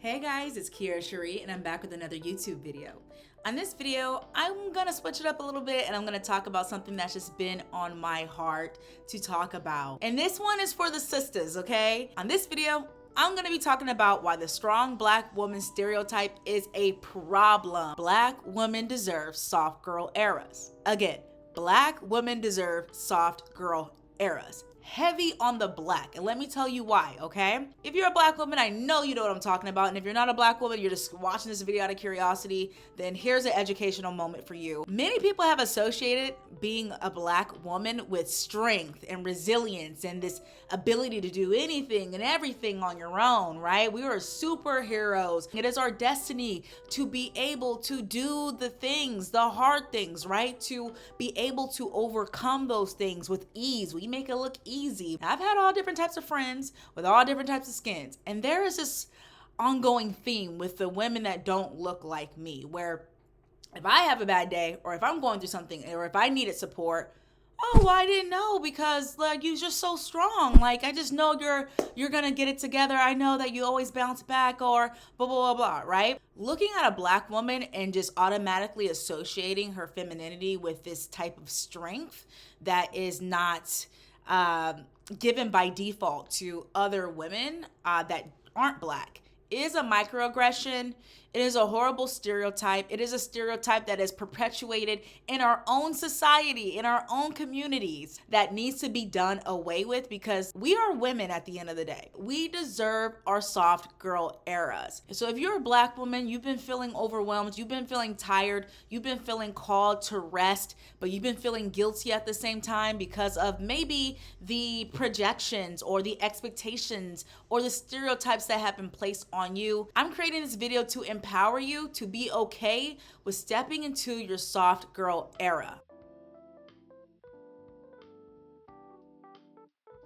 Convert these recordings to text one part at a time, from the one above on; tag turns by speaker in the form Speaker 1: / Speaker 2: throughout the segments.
Speaker 1: Hey guys, it's Kiara Cherie and I'm back with another YouTube video. On this video, I'm gonna switch it up a little bit and I'm gonna talk about something that's just been on my heart to talk about. And this one is for the sisters, okay? On this video, I'm gonna be talking about why the strong black woman stereotype is a problem. Black women deserve soft girl eras. Again, black women deserve soft girl eras. Heavy on the black, and let me tell you why, okay? If you're a black woman, I know you know what I'm talking about, and if you're not a black woman, you're just watching this video out of curiosity, then here's an educational moment for you. Many people have associated being a black woman with strength and resilience and this ability to do anything and everything on your own, right? We are superheroes. It is our destiny to be able to do the things, the hard things, right? To be able to overcome those things with ease. We make it look easy. I've had all different types of friends with all different types of skins, and there is this ongoing theme with the women that don't look like me, where if I have a bad day or if I'm going through something or if I needed support, oh, well, I didn't know because like you're just so strong. Like I just know you're gonna get it together. I know that you always bounce back or blah blah blah blah, right? Looking at a black woman and just automatically associating her femininity with this type of strength that is not given by default to other women that aren't black is a microaggression. It is a horrible stereotype. It is a stereotype that is perpetuated in our own society, in our own communities, that needs to be done away with because we are women at the end of the day. We deserve our soft girl eras. So if you're a black woman, you've been feeling overwhelmed, you've been feeling tired, you've been feeling called to rest, but you've been feeling guilty at the same time because of maybe the projections or the expectations or the stereotypes that have been placed on you, I'm creating this video to empower you to be okay with stepping into your soft girl era.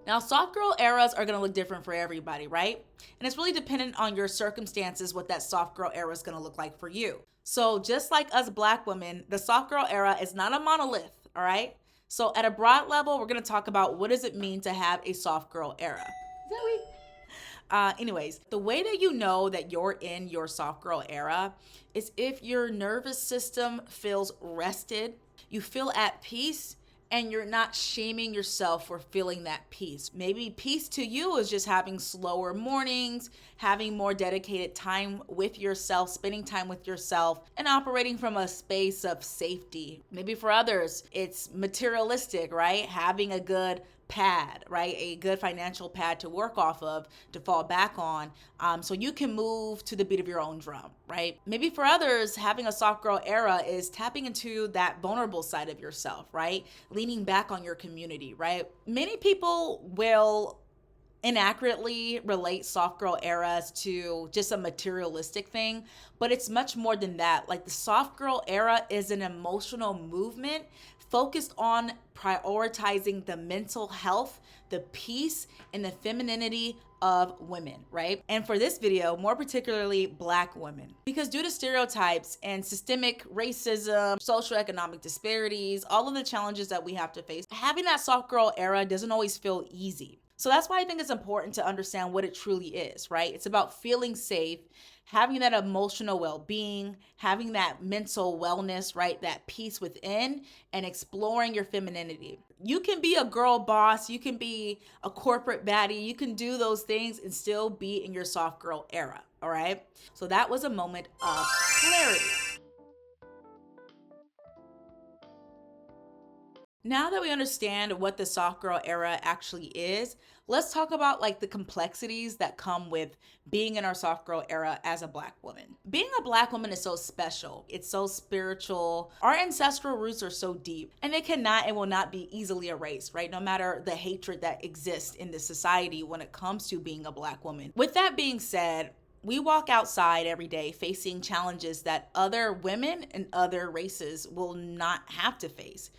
Speaker 1: Now, soft girl eras are gonna look different for everybody, right? And it's really dependent on your circumstances what that soft girl era is gonna look like for you. So just like us black women, the soft girl era is not a monolith, all right? So at a broad level, we're gonna talk about what does it mean to have a soft girl era. Zoe. Anyways, the way that you know that you're in your soft girl era is if your nervous system feels rested, you feel at peace, and you're not shaming yourself for feeling that peace. Maybe peace to you is just having slower mornings, having more dedicated time with yourself, spending time with yourself, and operating from a space of safety. Maybe for others, it's materialistic, right? Having a good pad, right? A good financial pad to work off of, to fall back on, so you can move to the beat of your own drum, right? Maybe for others, having a soft girl era is tapping into that vulnerable side of yourself, right? Leaning back on your community, right? Many people will inaccurately relate soft girl eras to just a materialistic thing, but it's much more than that. Like the soft girl era is an emotional movement focused on prioritizing the mental health, the peace, and the femininity of women, right? And for this video, more particularly black women, because due to stereotypes and systemic racism, socioeconomic disparities, all of the challenges that we have to face, having that soft girl era doesn't always feel easy. So that's why I think it's important to understand what it truly is, right? It's about feeling safe, having that emotional well-being, having that mental wellness, right? That peace within, and exploring your femininity. You can be a girl boss, you can be a corporate baddie, you can do those things and still be in your soft girl era, all right? So that was a moment of clarity. Now that we understand what the soft girl era actually is, let's talk about like the complexities that come with being in our soft girl era as a black woman. Being a black woman is so special. It's so spiritual. Our ancestral roots are so deep, and they cannot and will not be easily erased, right? No matter the hatred that exists in this society when it comes to being a black woman. With that being said, we walk outside every day facing challenges that other women and other races will not have to face.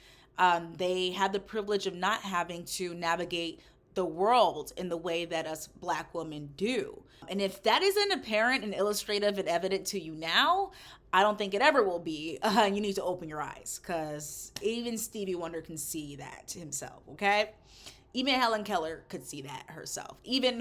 Speaker 1: They have the privilege of not having to navigate the world in the way that us black women do. And if that isn't apparent and illustrative and evident to you now, I don't think it ever will be. You need to open your eyes, because even Stevie Wonder can see that himself, okay? Even Helen Keller could see that herself. Even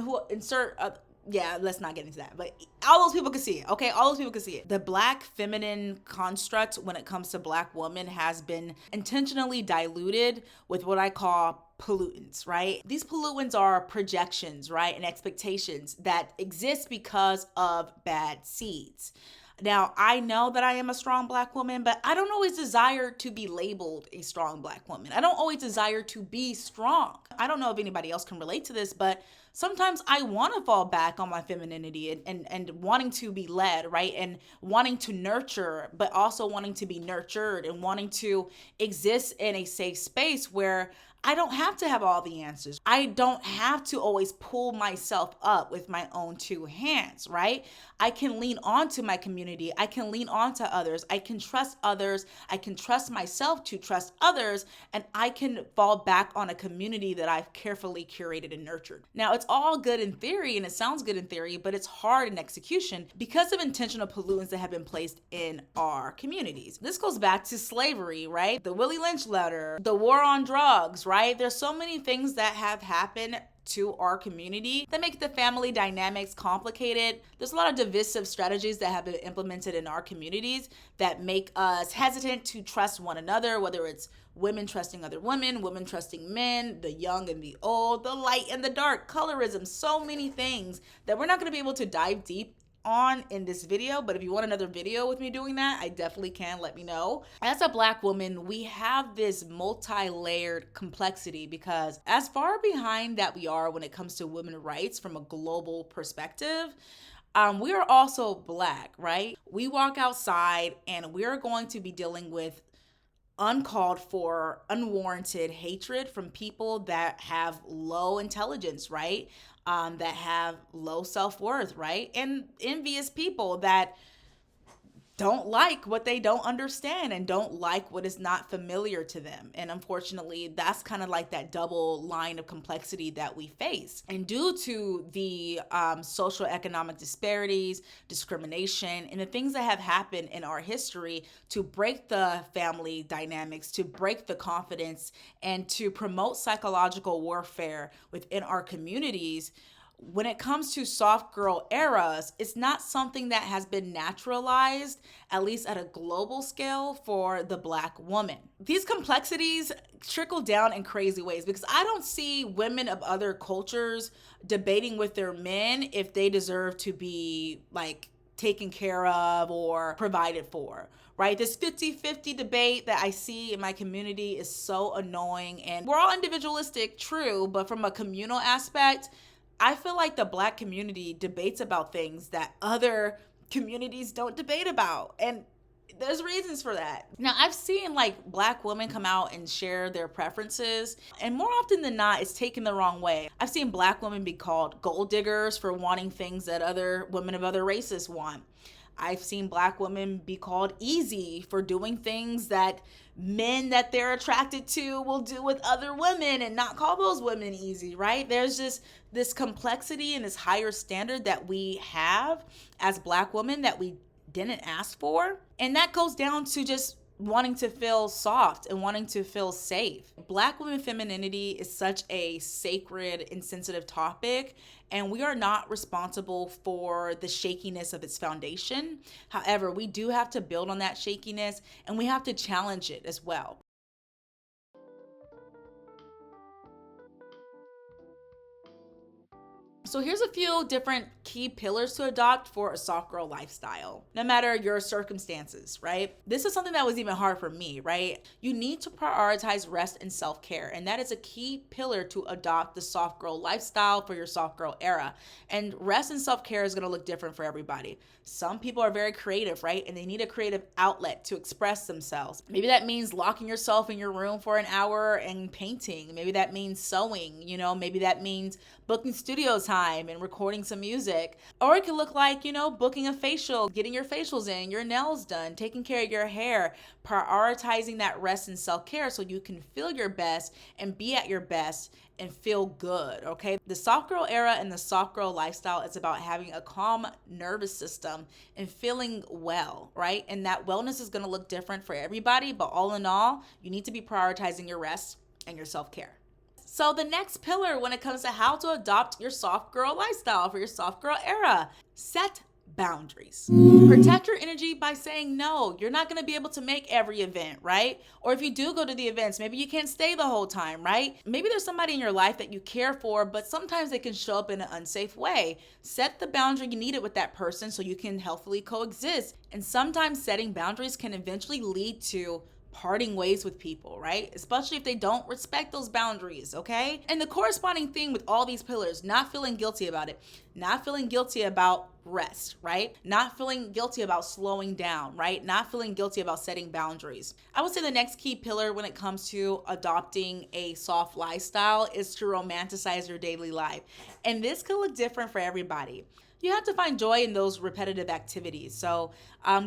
Speaker 1: yeah, let's not get into that. But all those people can see it, okay? All those people can see it. The Black feminine construct when it comes to Black women has been intentionally diluted with what I call pollutants, right? These pollutants are projections, right? And expectations that exist because of bad seeds. Now, I know that I am a strong Black woman, but I don't always desire to be labeled a strong Black woman. I don't always desire to be strong. I don't know if anybody else can relate to this, but sometimes I want to fall back on my femininity and wanting to be led, right? And wanting to nurture, but also wanting to be nurtured and wanting to exist in a safe space where I don't have to have all the answers. I don't have to always pull myself up with my own two hands, right? I can lean onto my community. I can lean onto others. I can trust others. I can trust myself to trust others. And I can fall back on a community that I've carefully curated and nurtured. Now, it's all good in theory and it sounds good in theory, but it's hard in execution because of intentional pollutants that have been placed in our communities. This goes back to slavery, right? The Willie Lynch letter, the war on drugs, right? There's so many things that have happened to our community that make the family dynamics complicated. There's a lot of divisive strategies that have been implemented in our communities that make us hesitant to trust one another, whether it's women trusting other women, women trusting men, the young and the old, the light and the dark, colorism, so many things that we're not going to be able to dive deep on in this video. But if you want another video with me doing that, I definitely can. Let me know. As a Black woman, we have this multi-layered complexity because as far behind that we are when it comes to women's rights from a global perspective, we are also Black, right? We walk outside and we're going to be dealing with uncalled for, unwarranted hatred from people that have low intelligence, right? That have low self-worth, right? And envious people that don't like what they don't understand and don't like what is not familiar to them. And unfortunately, that's kind of like that double line of complexity that we face. And due to the social economic disparities, discrimination, and the things that have happened in our history to break the family dynamics, to break the confidence, and to promote psychological warfare within our communities, when it comes to soft girl eras, it's not something that has been naturalized, at least at a global scale, for the Black woman. These complexities trickle down in crazy ways because I don't see women of other cultures debating with their men if they deserve to be like taken care of or provided for, right? This 50-50 debate that I see in my community is so annoying. And we're all individualistic, true, but from a communal aspect, I feel like the Black community debates about things that other communities don't debate about. And there's reasons for that. Now, I've seen like Black women come out and share their preferences, and more often than not, it's taken the wrong way. I've seen Black women be called gold diggers for wanting things that other women of other races want. I've seen Black women be called easy for doing things that men that they're attracted to will do with other women and not call those women easy, right? There's just this complexity and this higher standard that we have as Black women that we didn't ask for. And that goes down to just wanting to feel soft and wanting to feel safe. Black women femininity is such a sacred and sensitive topic, and we are not responsible for the shakiness of its foundation. However, we do have to build on that shakiness and we have to challenge it as well. So here's a few different key pillars to adopt for a soft girl lifestyle, no matter your circumstances, right? This is something that was even hard for me, right? You need to prioritize rest and self-care, and that is a key pillar to adopt the soft girl lifestyle for your soft girl era. And rest and self-care is gonna look different for everybody. Some people are very creative, right? And they need a creative outlet to express themselves. Maybe that means locking yourself in your room for an hour and painting. Maybe that means sewing, maybe that means booking studio time and recording some music. Or it could look like, booking a facial, getting your facials in, your nails done, taking care of your hair, prioritizing that rest and self-care so you can feel your best and be at your best and feel good, okay? The soft girl era and the soft girl lifestyle is about having a calm nervous system and feeling well, right? And that wellness is gonna look different for everybody, but all in all, you need to be prioritizing your rest and your self-care. So the next pillar when it comes to how to adopt your soft girl lifestyle for your soft girl era, set boundaries. Protect your energy by saying no. You're not going to be able to make every event, right? Or if you do go to the events, maybe you can't stay the whole time, right? Maybe there's somebody in your life that you care for, but sometimes they can show up in an unsafe way. Set the boundary you needed with that person so you can healthily coexist. And sometimes setting boundaries can eventually lead to parting ways with people, right? Especially if they don't respect those boundaries, okay? And the corresponding thing with all these pillars, not feeling guilty about it, not feeling guilty about rest, right? Not feeling guilty about slowing down, right? Not feeling guilty about setting boundaries. I would say the next key pillar when it comes to adopting a soft lifestyle is to romanticize your daily life. And this could look different for everybody. You have to find joy in those repetitive activities. So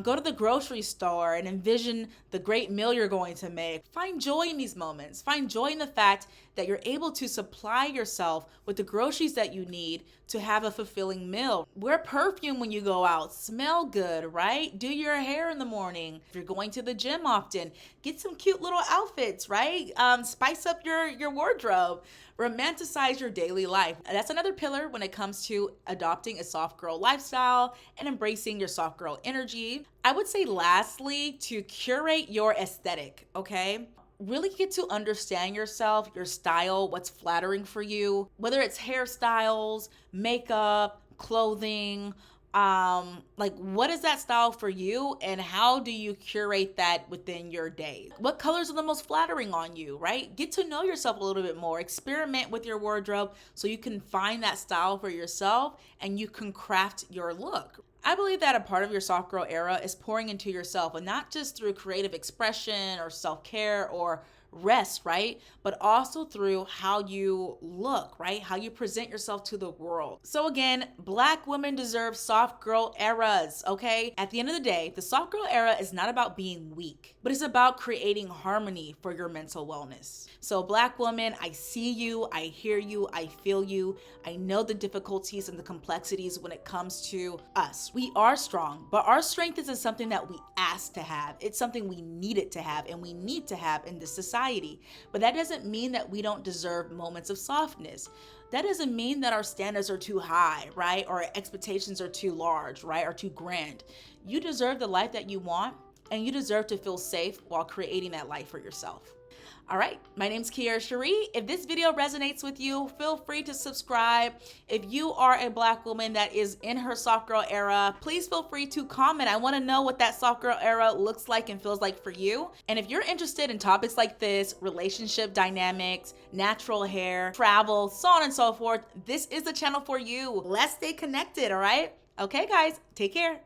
Speaker 1: go to the grocery store and envision the great meal you're going to make. Find joy in these moments. Find joy in the fact that you're able to supply yourself with the groceries that you need to have a fulfilling meal. Wear perfume when you go out. Smell good, right? Do your hair in the morning. If you're going to the gym often, get some cute little outfits, right? Spice up your wardrobe. Romanticize your daily life. That's another pillar when it comes to adopting a soft girl lifestyle and embracing your soft girl energy. I would say lastly, to curate your aesthetic, okay? Really get to understand yourself, your style, what's flattering for you, whether it's hairstyles, makeup, clothing, like what is that style for you and how do you curate that within your day? What colors are the most flattering on you, right? Get to know yourself a little bit more. Experiment with your wardrobe so you can find that style for yourself and you can craft your look. I believe that a part of your soft girl era is pouring into yourself, and not just through creative expression or self-care or rest, right? But also through how you look, right? How you present yourself to the world. So again, Black women deserve soft girl eras, okay? At the end of the day, the soft girl era is not about being weak, but it's about creating harmony for your mental wellness. So Black women, I see you, I hear you, I feel you. I know the difficulties and the complexities when it comes to us. We are strong, but our strength isn't something that we ask to have. It's something we needed to have and we need to have in this society. But that doesn't mean that we don't deserve moments of softness. That doesn't mean that our standards are too high, right? Or expectations are too large, right? Or too grand. You deserve the life that you want, and you deserve to feel safe while creating that life for yourself. All right, my name's Kiara Cherie. If this video resonates with you, feel free to subscribe. If you are a Black woman that is in her soft girl era, please feel free to comment. I want to know what that soft girl era looks like and feels like for you. And if you're interested in topics like this, relationship dynamics, natural hair, travel, so on and so forth, this is the channel for you. Let's stay connected, all right? Okay, guys, take care.